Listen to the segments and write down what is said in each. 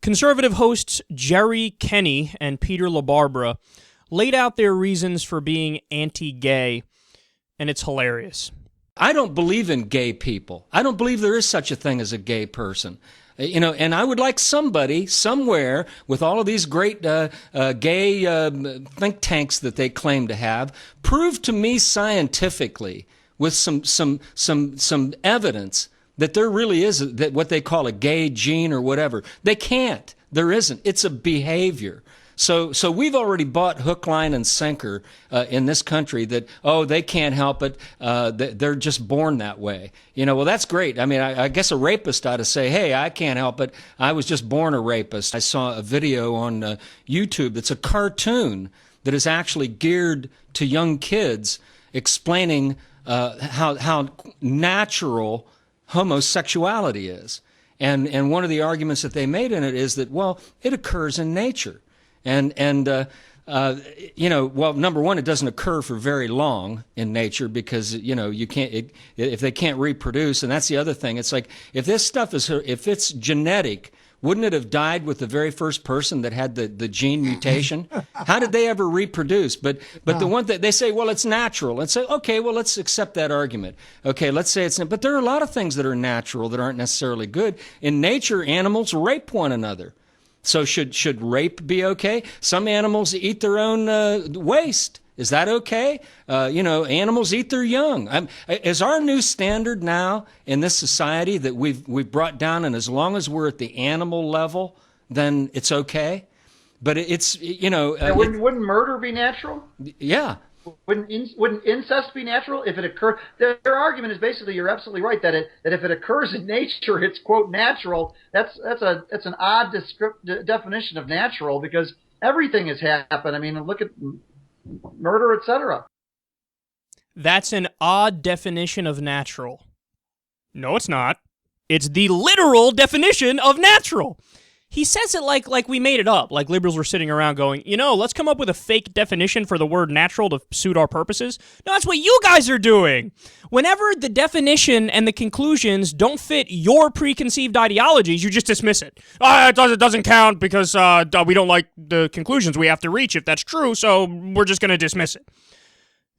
Conservative hosts Jerry Kenney and Peter LaBarbera laid out their reasons for being anti-gay, and it's hilarious. I don't believe in gay people. I don't believe there is such a thing as a gay person. And I would like somebody somewhere with all of these great gay think tanks that they claim to have, prove to me scientifically with some evidence that there really is that what they call a gay gene or whatever. They can't. There isn't. It's a behavior. So we've already bought hook, line, and sinker in this country that, they can't help it. They're just born that way. Well, that's great. I mean, I guess a rapist ought to say, hey, I can't help it. I was just born a rapist. I saw a video on YouTube that's a cartoon that is actually geared to young kids explaining how natural homosexuality is. And one of the arguments that they made in it is that, well, it occurs in nature. And number one, it doesn't occur for very long in nature because, you can't, if they can't reproduce, and that's the other thing. It's like, if this stuff if it's genetic, wouldn't it have died with the very first person that had the gene mutation? How did they ever reproduce? But the one that they say, well, it's natural. And say, okay, well, let's accept that argument. Okay, let's say it's, but there are a lot of things that are natural that aren't necessarily good. In nature, animals rape one another. So should rape be okay? Some animals eat their own waste. Is that okay? Animals eat their young. Is our new standard now in this society that we've brought down, and as long as we're at the animal level, then it's okay? But it's wouldn't murder be natural? Yeah. Wouldn't incest be natural if it occurred? Their argument is basically, you're absolutely right, that if it occurs in nature, it's quote natural. That's an odd definition of natural, because everything has happened. I mean, look at murder, etc. That's an odd definition of natural. No, it's not. It's the literal definition of natural. He says it like we made it up, like liberals were sitting around going, let's come up with a fake definition for the word natural to suit our purposes. No, that's what you guys are doing. Whenever the definition and the conclusions don't fit your preconceived ideologies, you just dismiss it. It doesn't count because we don't like the conclusions we have to reach if that's true, so we're just going to dismiss it.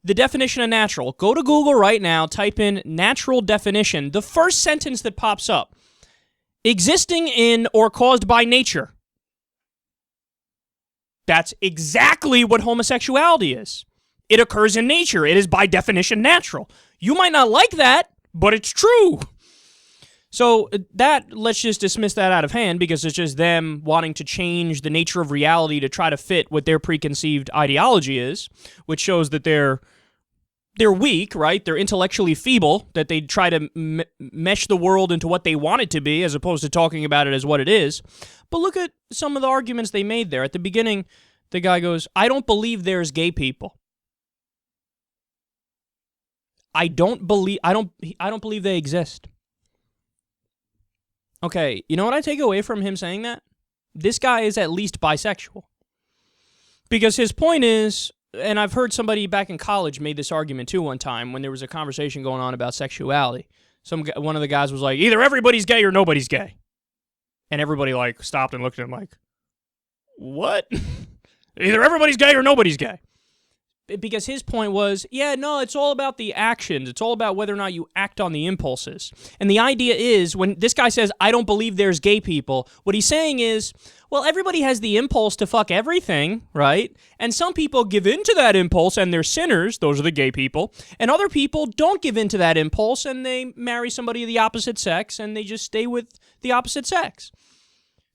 The definition of natural. Go to Google right now, type in natural definition. The first sentence that pops up. Existing in or caused by nature. That's exactly what homosexuality is. It occurs in nature. It is by definition natural. You might not like that, but it's true. So let's just dismiss that out of hand because it's just them wanting to change the nature of reality to try to fit what their preconceived ideology is, which shows that they're weak, right? They're intellectually feeble, that they try to mesh the world into what they want it to be as opposed to talking about it as what it is. But look at some of the arguments they made there. At the beginning, the guy goes, I don't believe there's gay people. I don't believe they exist. Okay, you know what I take away from him saying that? This guy is at least bisexual. Because his point is, and I've heard somebody back in college made this argument too one time when there was a conversation going on about sexuality. One of the guys was like, either everybody's gay or nobody's gay. And everybody stopped and looked at him like, what? Either everybody's gay or nobody's gay. Because his point was, it's all about the actions. It's all about whether or not you act on the impulses. And the idea is, when this guy says, I don't believe there's gay people, what he's saying is, well, everybody has the impulse to fuck everything, right? And some people give in to that impulse and they're sinners, those are the gay people, and other people don't give in to that impulse and they marry somebody of the opposite sex and they just stay with the opposite sex.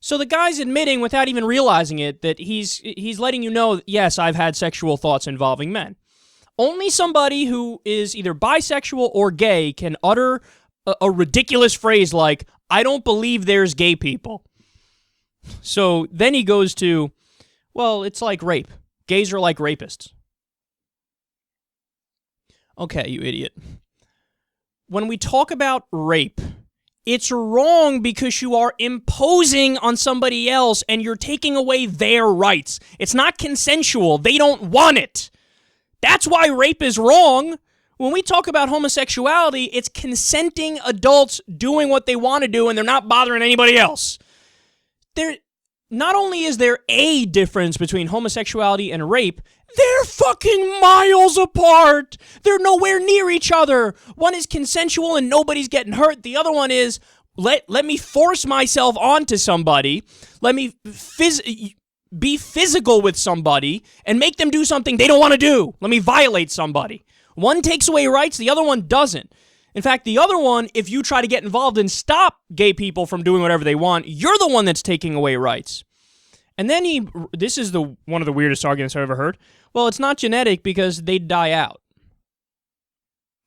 So the guy's admitting, without even realizing it, that he's letting you know, yes, I've had sexual thoughts involving men. Only somebody who is either bisexual or gay can utter a ridiculous phrase like, I don't believe there's gay people. So then he goes to, well, it's like rape. Gays are like rapists. Okay, you idiot. When we talk about rape, it's wrong because you are imposing on somebody else and you're taking away their rights. It's not consensual. They don't want it. That's why rape is wrong. When we talk about homosexuality, it's consenting adults doing what they want to do and they're not bothering anybody else. not only is there a difference between homosexuality and rape, they're fucking miles apart. They're nowhere near each other. One is consensual and nobody's getting hurt. The other one is, let me force myself onto somebody. Let me be physical with somebody and make them do something they don't want to do. Let me violate somebody. One takes away rights, the other one doesn't. In fact, the other one, if you try to get involved and stop gay people from doing whatever they want, you're the one that's taking away rights. And then this is one of the weirdest arguments I've ever heard. Well, it's not genetic because they'd die out.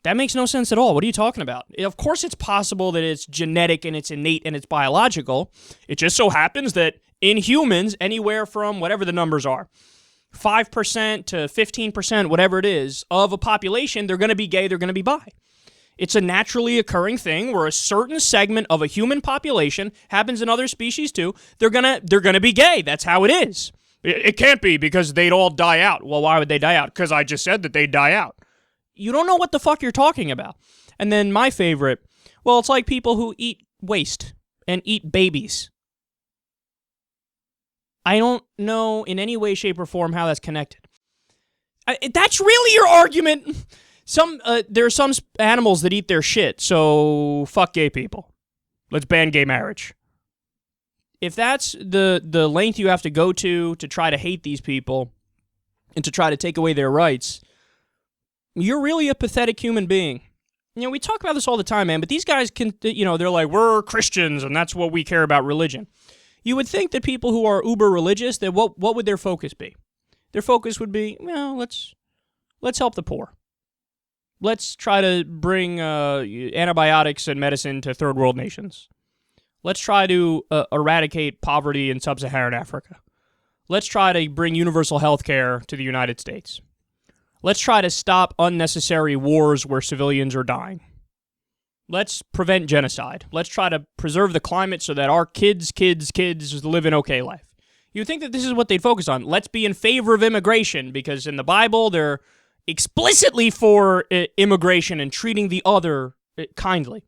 That makes no sense at all. What are you talking about? Of course it's possible that it's genetic and it's innate and it's biological. It just so happens that in humans, anywhere from whatever the numbers are, 5% to 15%, whatever it is, of a population, they're going to be gay, they're going to be bi. It's a naturally occurring thing where a certain segment of a human population, happens in other species too, they're gonna be gay. That's how it is. It can't be because they'd all die out. Well, why would they die out? Because I just said that they'd die out. You don't know what the fuck you're talking about. And then my favorite, well, it's like people who eat waste and eat babies. I don't know in any way, shape, or form how that's connected. That's really your argument? There are some animals that eat their shit, so fuck gay people. Let's ban gay marriage. If that's the length you have to go to try to hate these people and to try to take away their rights, you're really a pathetic human being. You know, we talk about this all the time, man, but these guys they're like, we're Christians and that's what we care about, religion. You would think that people who are uber religious, that what would their focus be? Their focus would be, well, let's help the poor. Let's try to bring antibiotics and medicine to third world nations. Let's try to eradicate poverty in sub-Saharan Africa. Let's try to bring universal health care to the United States. Let's try to stop unnecessary wars where civilians are dying. Let's prevent genocide. Let's try to preserve the climate so that our kids live an okay life. You'd think that this is what they'd focus on. Let's be in favor of immigration, because in the Bible, they're explicitly for immigration and treating the other kindly.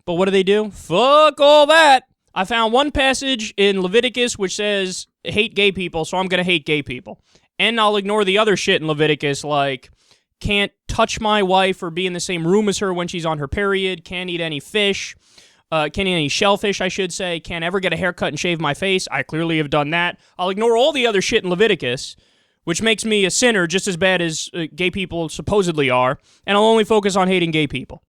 But what do? Fuck all that. I found one passage in Leviticus which says, hate gay people, so I'm going to hate gay people. And I'll ignore the other shit in Leviticus, like, can't touch my wife or be in the same room as her when she's on her period, can't eat any fish, can't eat any shellfish, I should say, can't ever get a haircut and shave my face. I clearly have done that. I'll ignore all the other shit in Leviticus, which makes me a sinner just as bad as gay people supposedly are, and I'll only focus on hating gay people.